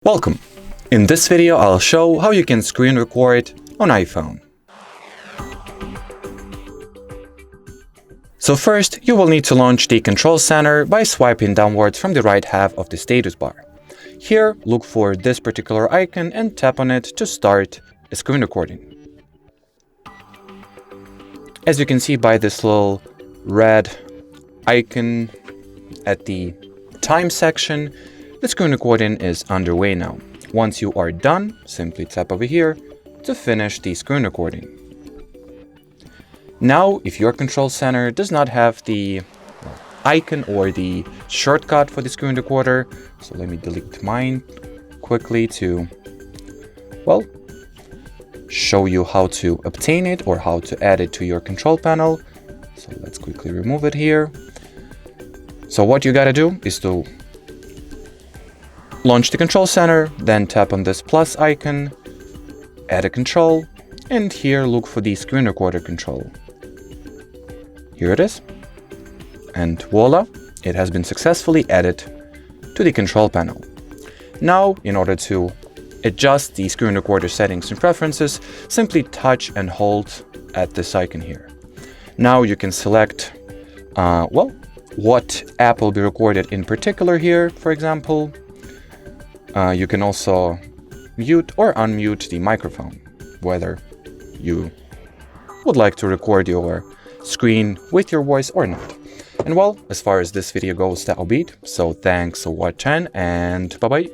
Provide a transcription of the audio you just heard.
Welcome! In this video I'll show how you can screen record on iPhone. So first, you will need to launch the control center by swiping downwards from the right half of the status bar. Here, look for this particular icon and tap on it to start a screen recording. As you can see by this little red icon at the time section, the screen recording is underway now. Once you are done, simply tap over here to finish the screen recording. Now, if your control center does not have the icon or the shortcut for the screen recorder, so let me delete mine quickly to, show you how to obtain it or how to add it to your control panel. So let's quickly remove it here. So what you gotta do is to launch the control center, then tap on this plus icon, add a control, and here look for the screen recorder control. Here it is. And voila, it has been successfully added to the control panel. Now, in order to adjust the screen recorder settings and preferences, simply touch and hold at this icon here. Now you can select, what app will be recorded in particular here, for example. You can also mute or unmute the microphone, whether you would like to record your screen with your voice or not. And as far as this video goes, that'll be it. So thanks for watching and bye-bye.